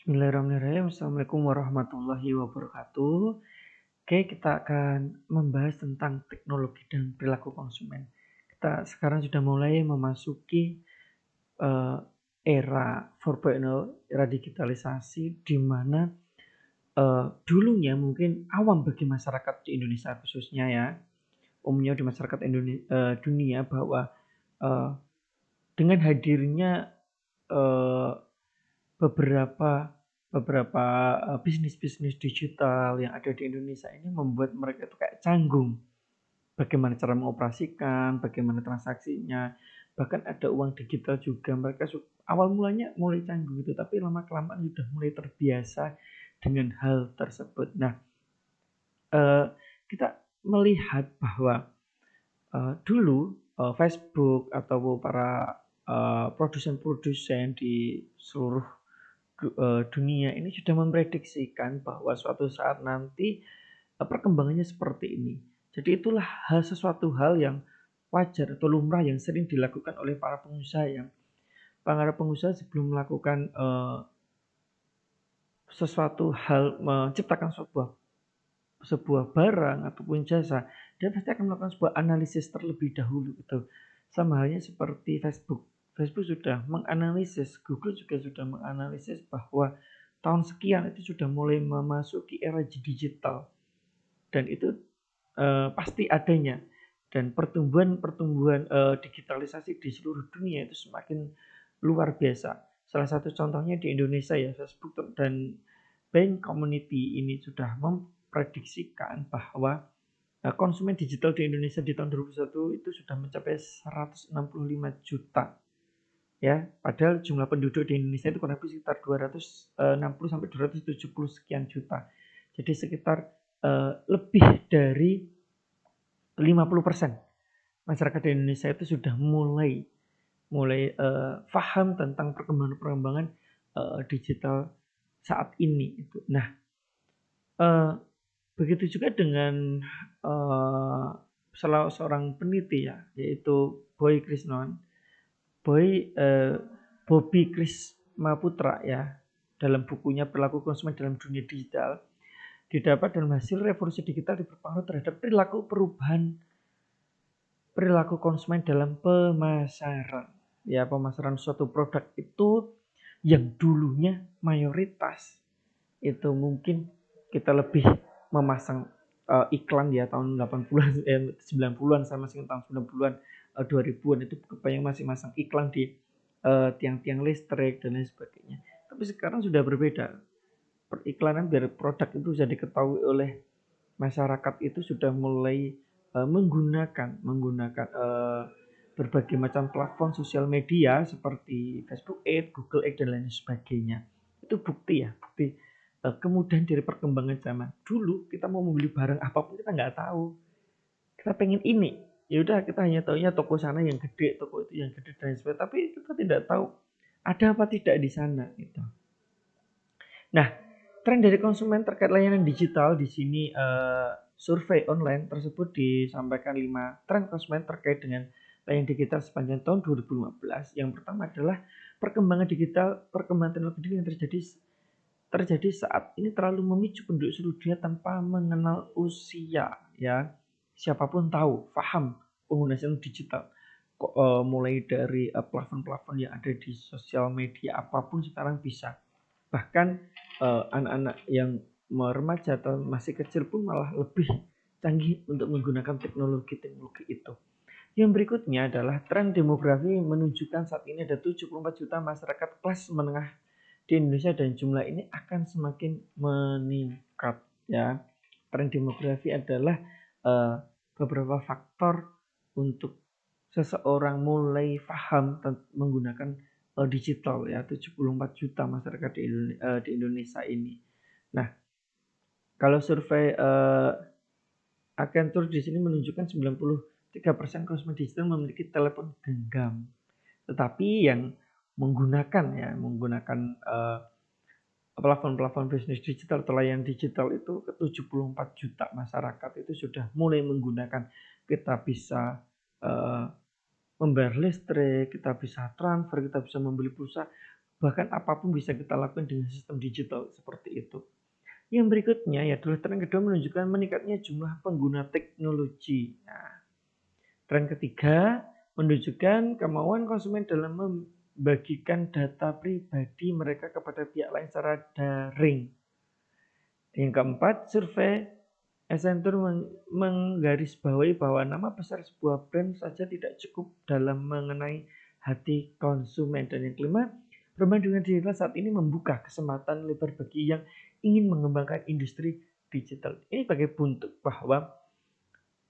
Bismillahirrahmanirrahim. Assalamualaikum warahmatullahi wabarakatuh. Oke, kita akan membahas tentang teknologi dan perilaku konsumen. Kita sekarang sudah mulai memasuki uh, era 4.0, era digitalisasi, di mana dulunya mungkin awam bagi masyarakat di Indonesia khususnya ya, umumnya di masyarakat dunia bahwa uh, dengan hadirnya uh, beberapa beberapa bisnis-bisnis digital yang ada di Indonesia ini membuat mereka itu kayak canggung. Bagaimana cara mengoperasikan, bagaimana transaksinya, bahkan ada uang digital juga. Mereka awal mulanya mulai canggung itu, tapi lama kelamaan sudah mulai terbiasa dengan hal tersebut. Nah, kita melihat bahwa dulu Facebook atau para produsen-produsen di seluruh dunia ini sudah memprediksikan bahwa suatu saat nanti perkembangannya seperti ini. Jadi itulah sesuatu hal yang wajar atau lumrah yang sering dilakukan oleh para pengusaha sebelum melakukan sesuatu hal, menciptakan sebuah barang ataupun jasa, dia pasti akan melakukan sebuah analisis terlebih dahulu gitu. Sama halnya seperti Facebook. Facebook sudah menganalisis, Google juga sudah menganalisis bahwa tahun sekian itu sudah mulai memasuki era digital, dan itu pasti adanya, dan pertumbuhan digitalisasi di seluruh dunia itu semakin luar biasa. Salah satu contohnya di Indonesia ya, Facebook dan Bank Community ini sudah memprediksikan bahwa konsumen digital di Indonesia di tahun 2021 itu sudah mencapai 165 juta. Ya, padahal jumlah penduduk di Indonesia itu kurang lebih sekitar 260 sampai 270 sekian juta. Jadi sekitar lebih dari 50% masyarakat di Indonesia itu sudah mulai paham tentang perkembangan digital saat ini. Nah, begitu juga dengan salah seorang peneliti ya, yaitu Bobby Krismaputra ya, dalam bukunya Perilaku Konsumen dalam Dunia Digital, didapat dalam hasil revolusi digital berpengaruh terhadap perilaku konsumen dalam pemasaran. Ya, pemasaran suatu produk itu yang dulunya mayoritas itu mungkin kita lebih memasang iklan ya tahun 80-an 90-an sama sih tahun 90-an 2000-an itu kebanyakan masih masang iklan di tiang-tiang listrik dan lain sebagainya. Tapi sekarang sudah berbeda. Periklanan biar produk itu bisa diketahui oleh masyarakat itu sudah mulai menggunakan berbagai macam platform sosial media seperti Facebook Ads, Google Ads dan lain sebagainya. Itu bukti kemudahan dari perkembangan zaman. Dulu kita mau membeli barang apapun kita nggak tahu. Kita pengen ini, ya udah kita hanya tahunya toko sana yang gede, toko itu yang gede dan sebagainya. Tapi kita tidak tahu ada apa tidak di sana gitu. Nah, tren dari konsumen terkait layanan digital di sini survei online tersebut disampaikan 5 tren konsumen terkait dengan layanan digital sepanjang tahun 2015. Yang pertama adalah perkembangan teknologi yang terjadi saat ini terlalu memicu penduduk seluruh dunia tanpa mengenal usia ya. Siapapun tahu, paham penggunaan digital. Mulai dari platform-platform yang ada di sosial media apapun sekarang bisa. Bahkan anak-anak yang remaja atau masih kecil pun malah lebih canggih untuk menggunakan teknologi itu. Yang berikutnya adalah tren demografi menunjukkan saat ini ada 74 juta masyarakat kelas menengah di Indonesia dan jumlah ini akan semakin meningkat ya. Tren demografi adalah beberapa faktor untuk seseorang mulai paham menggunakan digital ya, 74 juta masyarakat di Indonesia ini. Nah, kalau survei Agentur di sini menunjukkan 93% konsumen digital memiliki telepon genggam. Tetapi yang menggunakan platform-platform bisnis digital atau layanan digital itu ke 74 juta masyarakat itu sudah mulai menggunakan. Kita bisa membayar listrik, kita bisa transfer, kita bisa membeli pulsa Bahkan apapun bisa kita lakukan dengan sistem digital seperti itu. Yang berikutnya ya adalah tren kedua menunjukkan meningkatnya jumlah pengguna teknologi. Nah, tren ketiga menunjukkan kemauan konsumen dalam membagikan data pribadi mereka kepada pihak lain secara daring. Yang keempat, survei Accenture menggarisbawahi bahwa nama besar sebuah brand saja tidak cukup dalam mengenai hati konsumen. Dan yang kelima, permainan digital saat ini membuka kesempatan lebar bagi yang ingin mengembangkan industri digital. Ini sebagai bentuk bahwa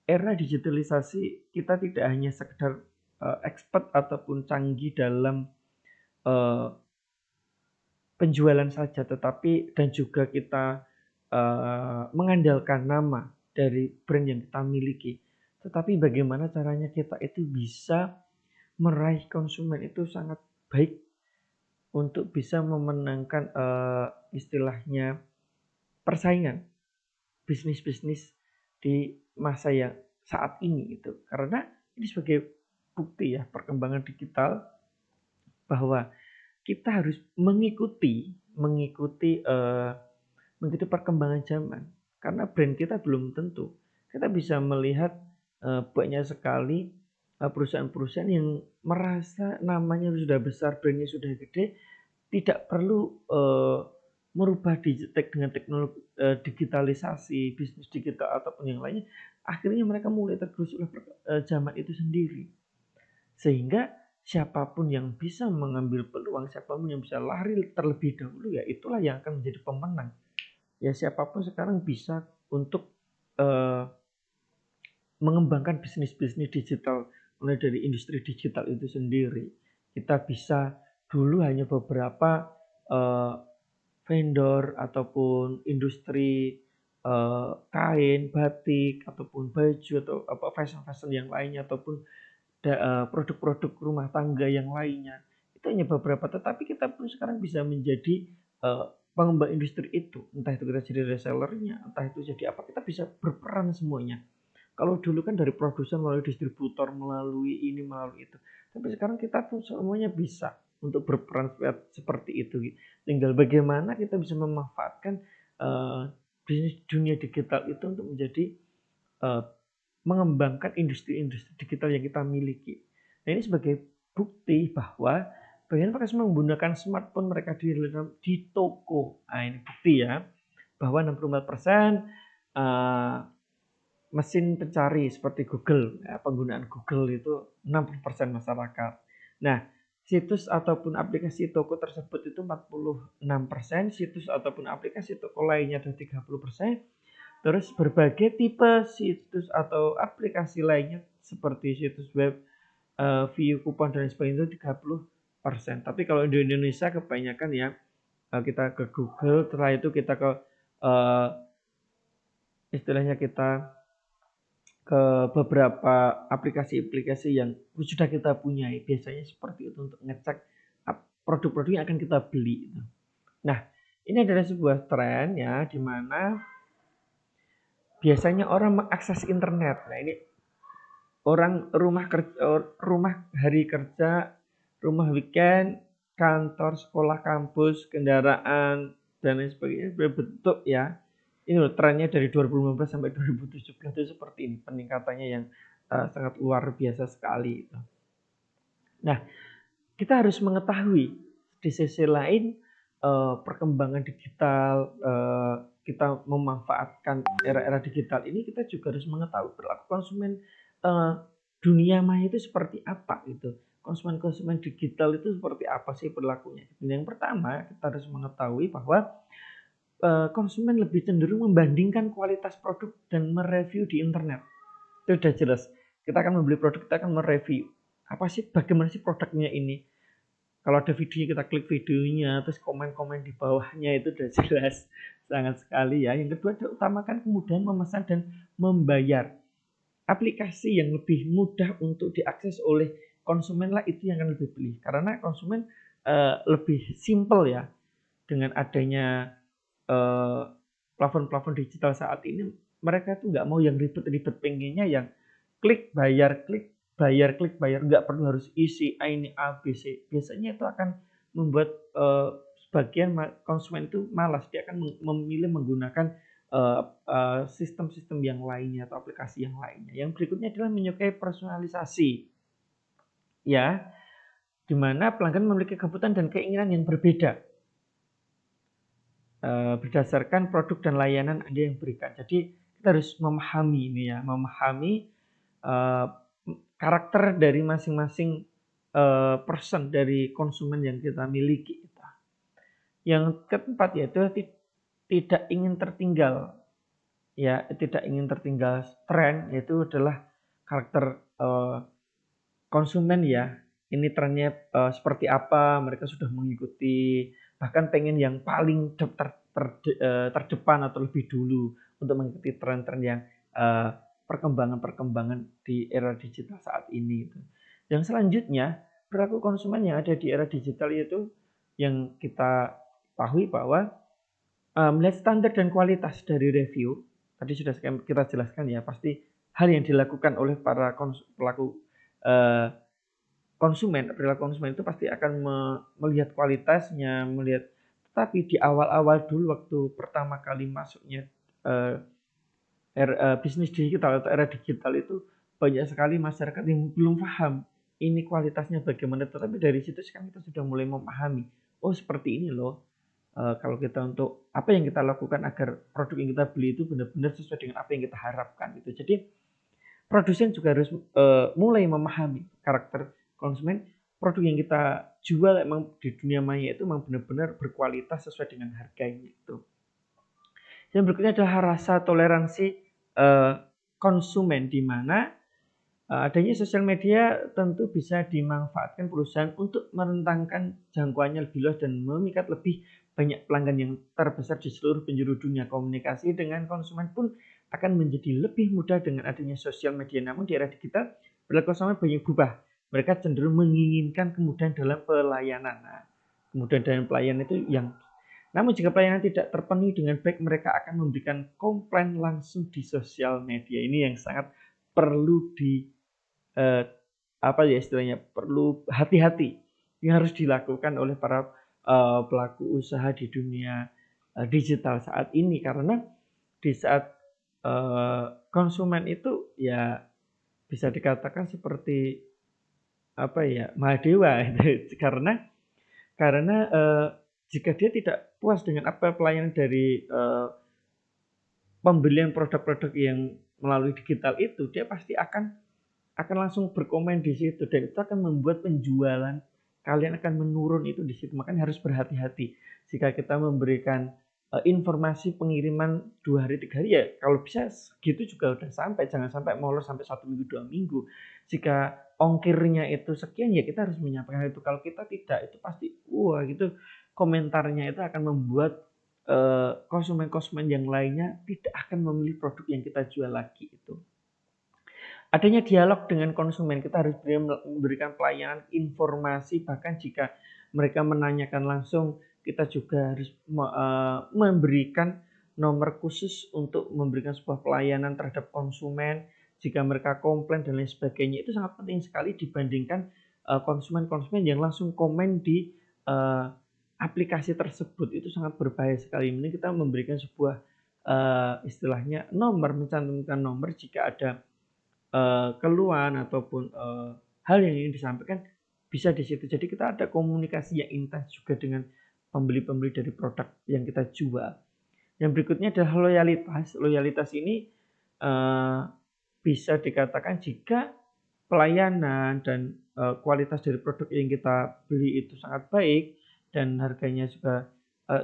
era digitalisasi kita tidak hanya sekedar expert ataupun canggih dalam penjualan saja, tetapi dan juga kita mengandalkan nama dari brand yang kita miliki. Tetapi bagaimana caranya kita itu bisa meraih konsumen itu sangat baik untuk bisa memenangkan istilahnya persaingan bisnis-bisnis di masa yang saat ini itu. Karena ini sebagai bukti ya perkembangan digital bahwa kita harus mengikuti perkembangan zaman. Karena brand kita belum tentu. Kita bisa melihat banyak sekali perusahaan-perusahaan yang merasa namanya sudah besar, brandnya sudah gede, tidak perlu merubah dengan teknologi digitalisasi, bisnis digital ataupun yang lainnya. Akhirnya mereka mulai tergerus oleh zaman itu sendiri. Sehingga siapapun yang bisa mengambil peluang, siapapun yang bisa lari terlebih dahulu, ya itulah yang akan menjadi pemenang. Ya siapapun sekarang bisa untuk mengembangkan bisnis-bisnis digital, mulai dari industri digital itu sendiri. Kita bisa dulu hanya beberapa vendor ataupun industri kain, batik, ataupun baju atau fashion yang lainnya, ataupun produk-produk rumah tangga yang lainnya. Itu hanya beberapa, tetapi kita pun sekarang bisa menjadi pengembang industri itu. Entah itu kita jadi resellernya, entah itu jadi apa, kita bisa berperan semuanya. Kalau dulu kan dari produsen melalui distributor, melalui ini, melalui itu. Tapi sekarang kita pun semuanya bisa untuk berperan seperti itu. Tinggal bagaimana kita bisa memanfaatkan bisnis dunia digital itu untuk menjadi mengembangkan industri-industri digital yang kita miliki. Nah, ini sebagai bukti bahwa bagaimana mereka menggunakan smartphone mereka di toko. Nah, ini bukti ya bahwa 64% mesin pencari seperti Google, ya, penggunaan Google itu 60% masyarakat. Nah, situs ataupun aplikasi toko tersebut itu 46%, situs ataupun aplikasi toko lainnya ada 30%. Terus berbagai tipe situs atau aplikasi lainnya seperti situs web, view kupon dan sebagainya itu 30%. Tapi kalau di Indonesia kebanyakan ya kita ke Google, setelah itu kita ke istilahnya kita ke beberapa aplikasi-aplikasi yang sudah kita punyai. Biasanya seperti itu untuk ngecek produk-produk yang akan kita beli. Nah, ini adalah sebuah tren ya di mana biasanya orang mengakses internet. Nah, ini orang rumah hari kerja, rumah weekend, kantor, sekolah, kampus, kendaraan dan lain sebagainya berbentuk ya. Ini loh trennya dari 2015 sampai 2017 itu seperti ini, peningkatannya yang sangat luar biasa sekali. Nah, kita harus mengetahui di sisi lain perkembangan digital, kita memanfaatkan era-era digital ini, kita juga harus mengetahui perilaku konsumen dunia maya itu seperti apa gitu. Konsumen digital itu seperti apa sih perilakunya. Dan yang pertama, kita harus mengetahui bahwa konsumen lebih cenderung membandingkan kualitas produk dan mereview di internet. Itu sudah jelas. Kita akan membeli produk, kita akan mereview. Apa sih, bagaimana sih produknya ini? Kalau ada videonya, kita klik videonya, terus komen-komen di bawahnya, itu sudah jelas sangat sekali ya. Yang kedua, utamakan kemudahan memesan dan membayar. Aplikasi yang lebih mudah untuk diakses oleh konsumen lah itu yang akan lebih beli. Karena konsumen lebih simple ya dengan adanya plafon-plafon digital saat ini. Mereka tuh nggak mau yang ribet-ribet, pengennya yang klik bayar, nggak perlu harus isi ini A B C. Biasanya itu akan membuat sebagian konsumen itu malas. Dia akan memilih menggunakan sistem-sistem yang lainnya atau aplikasi yang lainnya. Yang berikutnya adalah menyukai personalisasi, ya, di mana pelanggan memiliki kebutuhan dan keinginan yang berbeda berdasarkan produk dan layanan Anda yang berikan. Jadi kita harus memahami ini ya, memahami karakter dari masing-masing person dari konsumen yang kita miliki. Yang keempat yaitu tidak ingin tertinggal, ya, tidak ingin tertinggal tren, yaitu adalah karakter konsumen ya. Ini trennya seperti apa, mereka sudah mengikuti, bahkan pengen yang paling terdepan atau lebih dulu untuk mengikuti tren-tren yang perkembangan-perkembangan di era digital saat ini. Yang selanjutnya, perilaku konsumen yang ada di era digital itu yang kita ketahui bahwa melihat standar dan kualitas dari review, tadi sudah kita jelaskan ya, pasti hal yang dilakukan oleh para pelaku konsumen, perilaku konsumen itu pasti akan melihat kualitasnya, melihat. Tetapi di awal-awal dulu waktu pertama kali masuknya bisnis digital atau era digital itu banyak sekali masyarakat yang belum paham ini kualitasnya bagaimana. Tetapi dari situ sekarang kita sudah mulai memahami, oh seperti ini loh. Kalau kita untuk apa yang kita lakukan agar produk yang kita beli itu benar-benar sesuai dengan apa yang kita harapkan gitu. Jadi produsen juga harus mulai memahami karakter konsumen, produk yang kita jual emang di dunia maya itu memang benar-benar berkualitas sesuai dengan harganya itu. Yang berikutnya adalah rasa toleransi konsumen, di mana adanya sosial media tentu bisa dimanfaatkan perusahaan untuk merentangkan jangkauannya lebih luas dan memikat lebih banyak pelanggan yang terbesar di seluruh penjuru dunia. Komunikasi dengan konsumen pun akan menjadi lebih mudah dengan adanya sosial media. Namun di era digital, perilaku konsumen banyak berubah. Mereka cenderung menginginkan kemudahan dalam pelayanan. Nah, kemudahan dalam pelayanan itu yang, namun jika pelayanan tidak terpenuhi dengan baik, mereka akan memberikan komplain langsung di sosial media. Ini yang sangat perlu apa ya istilahnya, perlu hati-hati yang harus dilakukan oleh para pelaku usaha di dunia digital saat ini, karena di saat konsumen itu ya bisa dikatakan seperti apa ya, Mahadewa karena jika dia tidak puas dengan apa pelayanan dari pembelian produk-produk yang melalui digital itu, dia pasti akan langsung berkomen di situ, dan itu akan membuat penjualan kalian akan menurun itu di situ. Makanya harus berhati-hati jika kita memberikan informasi pengiriman 2 hari 3 hari, ya kalau bisa segitu juga udah sampai, jangan sampai molor sampai 1 minggu 2 minggu. Jika ongkirnya itu sekian, ya kita harus menyampaikan itu. Kalau kita tidak, itu pasti gitu komentarnya itu akan membuat konsumen-konsumen yang lainnya tidak akan memilih produk yang kita jual lagi itu. Adanya dialog dengan konsumen, kita harus memberikan pelayanan informasi, bahkan jika mereka menanyakan langsung, kita juga harus memberikan nomor khusus untuk memberikan sebuah pelayanan terhadap konsumen. Jika mereka komplain dan lain sebagainya, itu sangat penting sekali dibandingkan konsumen-konsumen yang langsung komen di aplikasi tersebut. Itu sangat berbahaya sekali. Ini kita memberikan sebuah istilahnya nomor, mencantumkan nomor jika ada keluhan ataupun hal yang ingin disampaikan bisa di situ. Jadi kita ada komunikasi yang intens juga dengan pembeli-pembeli dari produk yang kita jual. Yang berikutnya adalah loyalitas. Loyalitas ini bisa dikatakan jika pelayanan dan kualitas dari produk yang kita beli itu sangat baik dan harganya juga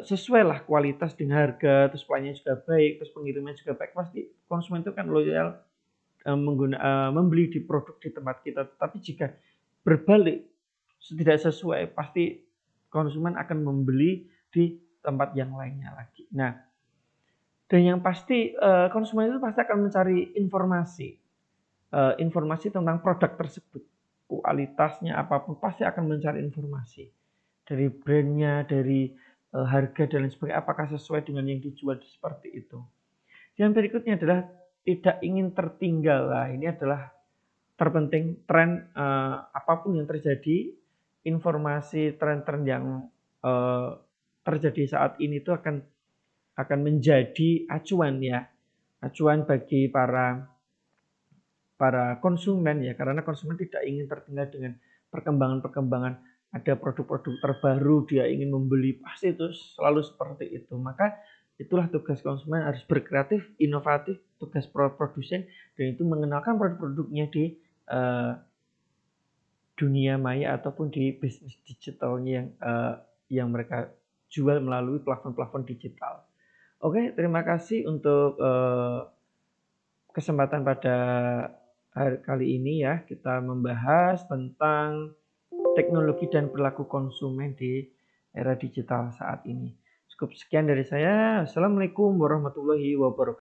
sesuai lah kualitas dengan harga, terus pelayanannya juga baik, terus pengirimannya juga baik, pasti konsumen itu kan loyal membeli di produk di tempat kita. Tapi jika berbalik, tidak sesuai, pasti konsumen akan membeli di tempat yang lainnya lagi. Nah, dan yang pasti konsumen itu pasti akan mencari informasi tentang produk tersebut, kualitasnya apapun, pasti akan mencari informasi dari brandnya, dari harga dan lain sebagainya, apakah sesuai dengan yang dijual seperti itu. Yang berikutnya adalah tidak ingin tertinggal. Lah, ini adalah terpenting. Tren apapun yang terjadi informasi tren-tren yang terjadi saat ini itu akan menjadi acuan ya, acuan bagi para konsumen ya, karena konsumen tidak ingin tertinggal dengan perkembangan-perkembangan, ada produk-produk terbaru dia ingin membeli, pasti itu selalu seperti itu. Maka itulah tugas konsumen, harus berkreatif, inovatif, tugas produsen dan itu mengenalkan produk-produknya di dunia maya ataupun di bisnis digitalnya yang mereka jual melalui platform-platform digital. Oke, terima kasih untuk kesempatan pada hari kali ini ya, kita membahas tentang teknologi dan perilaku konsumen di era digital saat ini. Cukup sekian dari saya. Assalamualaikum warahmatullahi wabarakatuh.